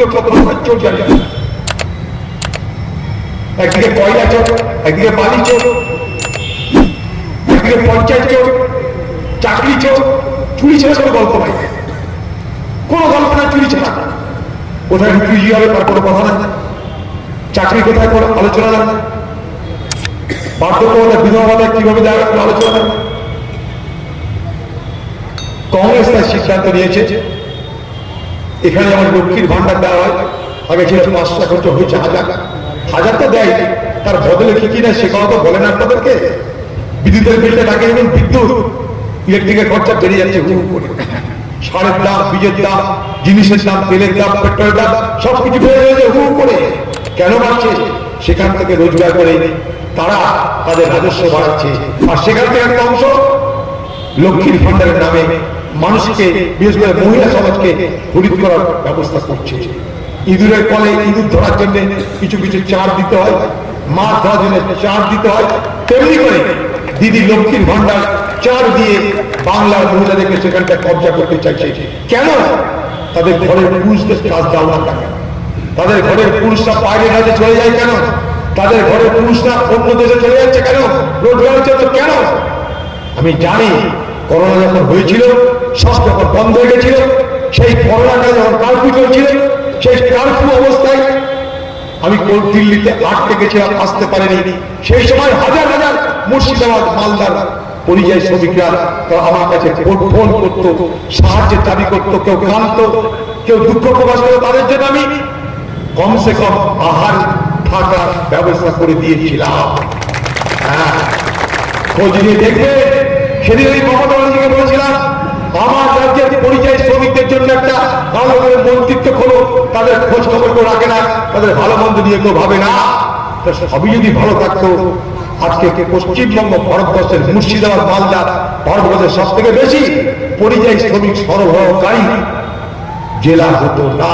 চোর কখন চোর জানে না। একদিকে কয়লা চোর, একদিকে বালি চোর, একদিকে পঞ্চায়েত চোর, চাকরি চোর, চুরি ছাড়া কোনো গল্প নাই, কোনো গল্প না চুরি ছাড়া। কোথায় চুরি হবে তার কোনো কথা না, চাকরি কোথায় কোনো আলোচনা না, বার্ধক্য বিধবা কিভাবে দেওয়া কোনো আলোচনা না। কংগ্রেস তার সিদ্ধান্ত নিয়েছে এখানে যেমন লক্ষ্মীর ভান্ডার দেওয়া হয়, আগে ছিল 500, এখন তো হয়েছে 1000। 1000 তো দেয়, তার বদলে কি কিনা সে কথা তো বলে না আপনাদেরকে। বিদ্যুতের বিলটা টাকা এবং বিদ্যুৎ ইলেকট্রিকের খরচা বেড়ে যাচ্ছে হু করে, সারের দাম, বীজের দাম, জিনিসের দাম, তেলের দাম, পেট্রোলের দাম সবকিছু বেড়ে যাচ্ছে হু করে। কেন বাড়ছে? সেখান থেকে রোজগার করে তারা তাদের রাজস্ব বাড়াচ্ছে, আর সেখান থেকে একটা অংশ লক্ষ্মীর ভান্ডারের নামে মানুষকে, বিশেষ করে মহিলা সমাজকে হরিত করার ব্যবস্থা করছে। ইঁদুরের কলে ইঁদুর ধরার জন্য কিছু কিছু চার দিতে হয়, মাছ ধরার জন্য চার দিতে হয়, তেমনি করে দিদি লক্ষ্মীর ভান্ডার চার দিয়ে বাংলার মহিলাদেরকে সেখানটা কবজা করতে চাইছে। কেন? তাদের ঘরের পুরুষদের কাজ দাও না কেন? তাদের ঘরের পুরুষরা বাইরের রাজ্যে চলে যায় কেন? তাদের ঘরের পুরুষরা অন্য দেশে চলে যাচ্ছে কেন? রোজগারের জন্য কেন? আমি জানি করোনা যখন হয়েছিল, সব যখন বন্ধ হয়ে গেছিল, সেই করোনাটা যখন কারফিউ চলছিল, সেই কারফিউ অবস্থায় আমি দিল্লিতে আটকে গেছিলাম, আসতে পারিনি। সেই সময় হাজার হাজার মুর্শিদাবাদ, মালদার পরিযায়ী শ্রমিকরা আমার কাছে ফোন করতো, সাহায্যের দাবি করতো, কেউ কাঁদতো, কেউ দুঃখ প্রকাশ করতো। তাদের জন্য আমি কমসে কম আহার থাকার ব্যবস্থা করে দিয়েছিলাম। হ্যাঁ, খোঁজ নিয়ে দেখবে। সেদিন আমি মমতা ব্যানার্জিকে বলেছিলাম আমার রাজ্যের পরিযায়ী শ্রমিকদের জন্য একটা ভালো করে মন্ত্রিত্ব খোলো, তাদের খোঁজ খবর কেউ রাখে না, তাদের ভালো মন্দ নিয়ে কেউ ভাবে না। সবই যদি ভালো থাকতো আজকে পশ্চিমবঙ্গ ভারতবর্ষের মুর্শিদাবাদ, মালদা ভারতবর্ষের সব থেকে বেশি পরিযায়ী শ্রমিক সরবরাহকারী জেলা হতো না।